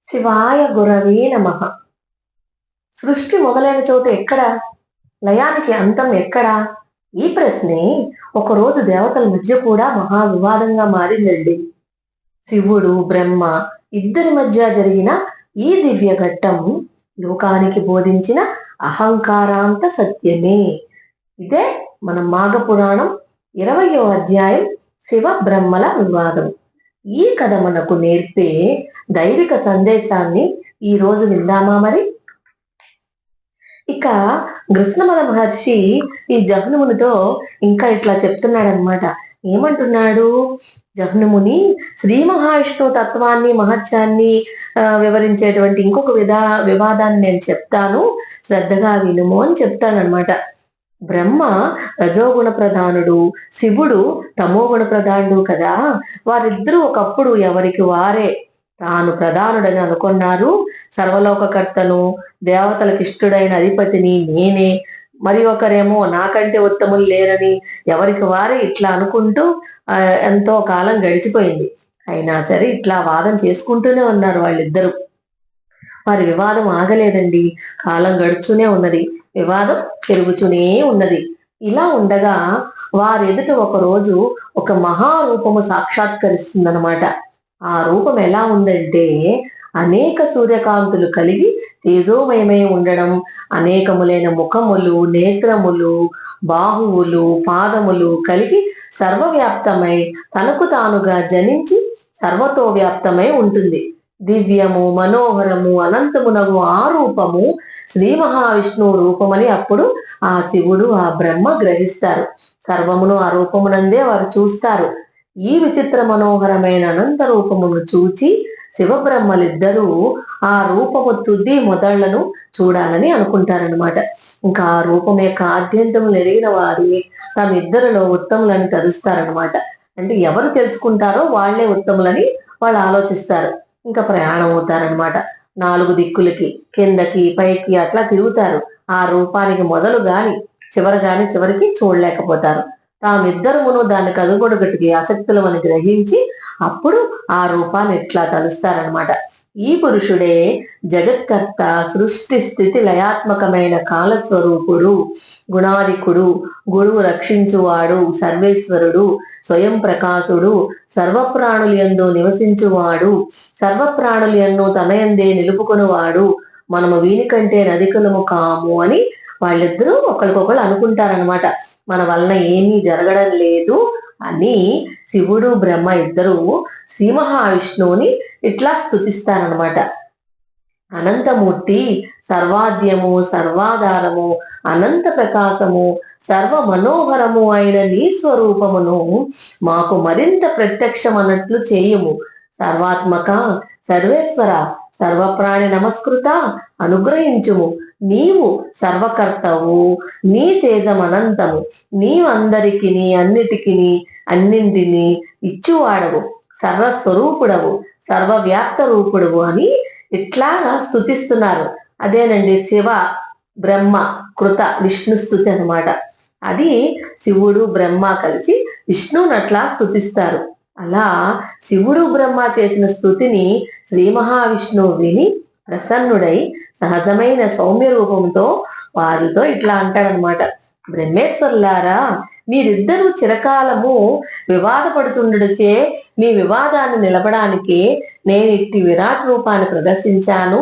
శివాయ గురవే నమః. సృష్టి మొదలైన చోటు ఎక్కడ? లయానికి అంతం ఎక్కడా? ఈ ప్రశ్నే ఒకరోజు దేవతల మధ్య కూడా మహా వివాదంగా మారిందండి. శివుడు, బ్రహ్మ ఇద్దరి మధ్య జరిగిన ఈ దివ్య ఘట్టం లోకానికి బోధించిన అహంకారాంత సత్యమే. ఇదే మన మాఘ పురాణం 20వ అధ్యాయం శివ బ్రహ్మల వివాదం. ఈ కథ మనకు నేర్పే దైవిక సందేశాన్ని ఈ రోజు విందామా మరి? ఇక కృష్ణమల మహర్షి ఈ జహ్నుమునితో ఇంకా ఇట్లా చెప్తున్నాడనమాట. ఏమంటున్నాడు? జహ్నుముని శ్రీ మహావిష్ణువు తత్వాన్ని మహత్యాన్ని వివరించేటువంటి ఇంకొక వివాదాన్ని నేను చెప్తాను, శ్రద్ధగా వినుము అని చెప్తానన్నమాట. బ్రహ్మ రజోగుణ ప్రధానుడు, శివుడు తమోగుణ ప్రధానుడు కదా. వారిద్దరూ ఒకప్పుడు ఎవరికి వారే తాను ప్రధానుడని అనుకున్నారు. సర్వలోకకర్తను, దేవతలకు ఇష్టుడైన అధిపతిని నేనే, మరి ఒకరేమో నాకంటే ఉత్తములు లేరని ఎవరికి వారే ఇట్లా అనుకుంటూ ఎంతో కాలం గడిచిపోయింది. అయినా సరే ఇట్లా వాదం చేసుకుంటూనే ఉన్నారు వాళ్ళిద్దరూ. వారి వివాదం ఆగలేదండి. కాలం గడుచునే ఉన్నది, వివాదం పెరుగుతూనే ఉన్నది. ఇలా ఉండగా వారెదుట ఒకరోజు ఒక మహారూపము సాక్షాత్కరిస్తుందన్నమాట. ఆ రూపం ఎలా ఉందంటే అనేక సూర్యకాంతులు కలిగి తేజోమయమై ఉండడం, అనేకములైన ముఖములు, నేత్రములు, బాహువులు, పాదములు కలిగి సర్వవ్యాప్తమై తనకు తానుగా జనించి సర్వతో వ్యాప్తమై ఉంటుంది. దివ్యము, మనోహరము, అనంతమునగు ఆ రూపము శ్రీ మహావిష్ణువు రూపమని అప్పుడు ఆ శివుడు, ఆ బ్రహ్మ గ్రహిస్తారు. సర్వమును ఆ రూపమునందే వారు చూస్తారు. ఈ విచిత్ర మనోహరమైన అనంత రూపమును చూచి శివబ్రహ్మలిద్దరూ ఆ రూపము తుది మొదళ్లను చూడాలని అనుకుంటారనమాట. ఇంకా ఆ రూపం యొక్క ఆద్యంతము ఎరిగిన వారి తమిద్దరిలో ఉత్తములని తలుస్తారనమాట. అంటే ఎవరు తెలుసుకుంటారో వాళ్లే ఉత్తములని వాళ్ళు ఆలోచిస్తారు. ఇంకా ప్రయాణం అవుతారనమాట. 4 దిక్కులకి, కిందకి, పైకి అట్లా తిరుగుతారు. ఆ రూపానికి మొదలు గాని చివరికి చూడలేకపోతారు. తామిద్దరమును దాన్ని కనుగొడుగటికి ఆసక్తులమని గ్రహించి అప్పుడు ఆ రూపాన్ని ఇట్లా తలుస్తారనమాట. ఈ పురుషుడే జగత్కర్త, సృష్టి స్థితి లయాత్మకమైన కాలస్వరూపుడు, గుణాధికుడు, గురువు రక్షించువాడు, సర్వేశ్వరుడు, స్వయం ప్రకాశుడు, సర్వప్రాణులందు నివసించువాడు, సర్వప్రాణులందు తనయందే నిలుపుకొనువాడు, మనము వీనికంటే నదికులము కాము అని వాళ్ళిద్దరూ ఒకరికొకరు అనుకుంటారనమాట. మన వలన ఏమీ జరగడం లేదు అని శివుడు, బ్రహ్మ ఇద్దరు శ్రీ మహావిష్ణువుని ఇట్లా స్తుతిస్తారనమాట. అనంతమూర్తి, సర్వాద్యము, సర్వాధారము, అనంత ప్రకాశము, సర్వ మనోహరము అయిన నీ స్వరూపమును మాకు మరింత ప్రత్యక్షమన్నట్లు చేయుము. సర్వాత్మక, సర్వేశ్వర, సర్వప్రాణి నమస్కృత అనుగ్రహించుము. నీవు సర్వకర్తవు, నీ తేజం అనంతము, నీవందరికి అన్నిటికి అన్నింటినీ ఇచ్చువాడవు, సర్వస్వరూపుడవు, సర్వవ్యాప్త రూపుడవు అని ఇట్లా స్తుతిస్తున్నారు. అదేనండి శివ బ్రహ్మ కృత విష్ణు స్తుతి అనమాట. అది శివుడు, బ్రహ్మ కలిసి విష్ణువుని అట్లా స్తుతిస్తారు. అలా శివుడు, బ్రహ్మ చేసిన స్తుతిని శ్రీ మహావిష్ణువు విని ప్రసన్నుడై సహజమైన సౌమ్య రూపంతో వారితో ఇట్లా అంటాడనమాట. బ్రహ్మేశ్వర్లారా, మీరిద్దరూ చిరకాలము వివాదపడుతుండచే మీ వివాదాన్ని నిలపడానికి నేను ఇట్టి విరాట్ రూపాన్ని ప్రదర్శించాను.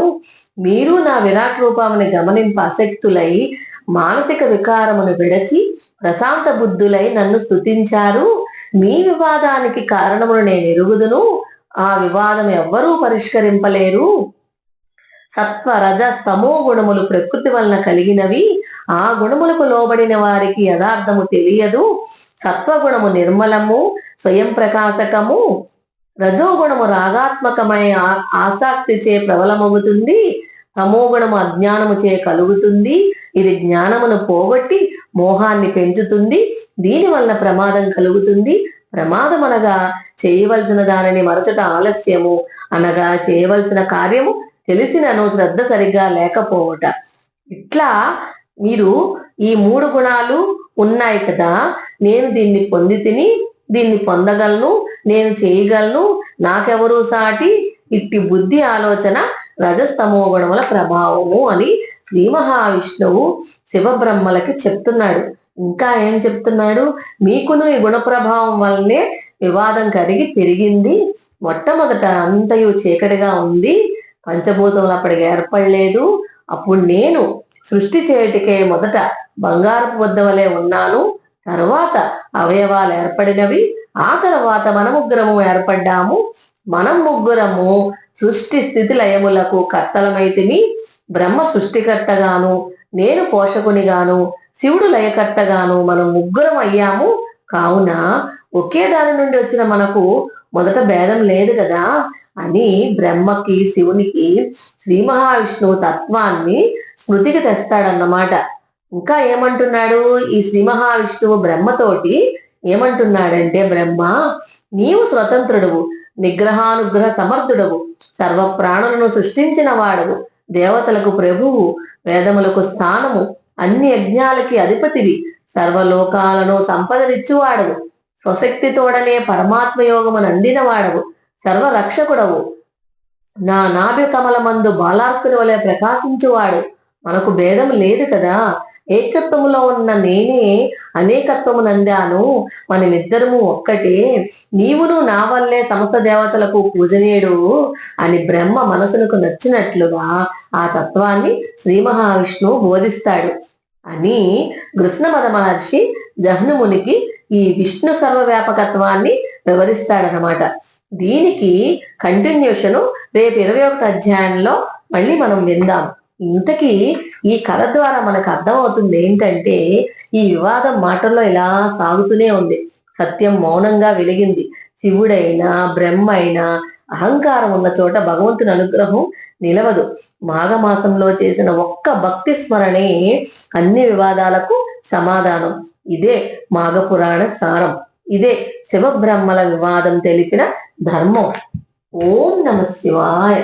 మీరు నా విరాట్ రూపాన్ని గమనింప ఆసక్తులై మానసిక వికారమును విడచి ప్రశాంత బుద్ధులై నన్ను స్తుతించారు. మీ వివాదానికి కారణమును నేను ఎరుగుదును. ఆ వివాదం ఎవ్వరూ పరిష్కరింపలేరు. సత్వ, రజ, తమో గుణములు ప్రకృతి వలన కలిగినవి. ఆ గుణములకు లోబడిన వారికి యథార్థము తెలియదు. సత్వగుణము నిర్మలము, స్వయం ప్రకాశకము. రజోగుణము రాగాత్మకమై ఆసక్తిచే ప్రబలమవుతుంది. తమోగుణము అజ్ఞానము చే కలుగుతుంది. ఇది జ్ఞానమును పోగొట్టి మోహాన్ని పెంచుతుంది. దీని వలన ప్రమాదం కలుగుతుంది. ప్రమాదం అనగా చేయవలసిన దానిని మరచుట ఆలస్యము, అనగా చేయవలసిన కార్యము తెలిసినను శ్రద్ధ సరిగ్గా లేకపోవట. ఇట్లా మీరు ఈ 3 గుణాలు ఉన్నాయి కదా, నేను దీన్ని పొంది తిని దీన్ని పొందగలను, నేను చేయగలను, నాకెవరూ సాటి, ఇట్టి బుద్ధి ఆలోచన రజస్తమో గుణముల ప్రభావము అని శ్రీ మహావిష్ణువు శివబ్రహ్మలకి చెప్తున్నాడు. ఇంకా ఏం చెప్తున్నాడు? మీకును ఈ గుణ ప్రభావం వల్లనే వివాదం కరిగి పెరిగింది. మొట్టమొదట అంతయు చీకటిగా ఉంది, పంచభూతములు అప్పటికి ఏర్పడలేదు. అప్పుడు నేను సృష్టి చేయటికే మొదట బంగారపు వద్ద వలె ఉన్నాను, తర్వాత అవయవాలు ఏర్పడినవి, ఆ తర్వాత మన ముగ్గురము ఏర్పడ్డాము. మనం ముగ్గురము సృష్టి స్థితి లయములకు కర్తలమైతిమి. బ్రహ్మ సృష్టికర్తగాను, నేను పోషకునిగాను, శివుడు లయకర్తగాను మనం ముగ్గురం అయ్యాము. కావున ఒకే దాని నుండి వచ్చిన మనకు మొదట భేదం లేదు కదా అని బ్రహ్మకి శివునికి శ్రీ మహావిష్ణువు తత్వాన్ని స్మృతికి తెస్తాడన్నమాట. ఇంకా ఏమంటున్నాడు ఈ శ్రీ మహావిష్ణువు బ్రహ్మతోటి? ఏమంటున్నాడంటే, బ్రహ్మ నీవు స్వతంత్రుడువు, నిగ్రహానుగ్రహ సమర్థుడవు, సర్వ ప్రాణులను సృష్టించిన వాడవు, దేవతలకు ప్రభువు, వేదములకు స్థానము, అన్ని యజ్ఞాలకి అధిపతివి, సర్వలోకాలను సంపదనిచ్చువాడవు, స్వశక్తితోడనే పరమాత్మ యోగమును అందిన వాడవు, సర్వరక్షకుడవు, నా నాభి కమలమందు బాలార్కుని వలె ప్రకాశించువాడు. మనకు భేదం లేదు కదా, ఏకత్వములో ఉన్న నేనే అనేకత్వము నందాను, మనమిద్దరము ఒక్కటే, నీవును నా వల్లే సమస్త దేవతలకు పూజనీయుడు అని బ్రహ్మ మనసునకు నచ్చినట్లుగా ఆ తత్వాన్ని శ్రీ మహావిష్ణువు బోధిస్తాడు అని కృష్ణమద మహర్షి జహ్నుమునికి ఈ విష్ణు సర్వవ్యాపకత్వాన్ని వివరిస్తాడనమాట. దీనికి కంటిన్యూషను రేపు 21 అధ్యాయంలో మళ్ళీ మనం విందాం. ఇంతకీ ఈ కథ ద్వారా మనకు అర్థమవుతుంది ఏంటంటే, ఈ వివాదం మాటల్లో ఇలా సాగుతూనే ఉంది. సత్యం మౌనంగా వెలిగింది. శివుడైనా బ్రహ్మ అయినా అహంకారం ఉన్న చోట భగవంతుని అనుగ్రహం నిలవదు. మాఘమాసంలో చేసిన ఒక్క భక్తి స్మరణే అన్ని వివాదాలకు సమాధానం. ఇదే మాఘపురాణ సారం. ఇదే శివబ్రహ్మల వివాదం తెలిపిన ధర్మం. ఓం నమ శివాయ.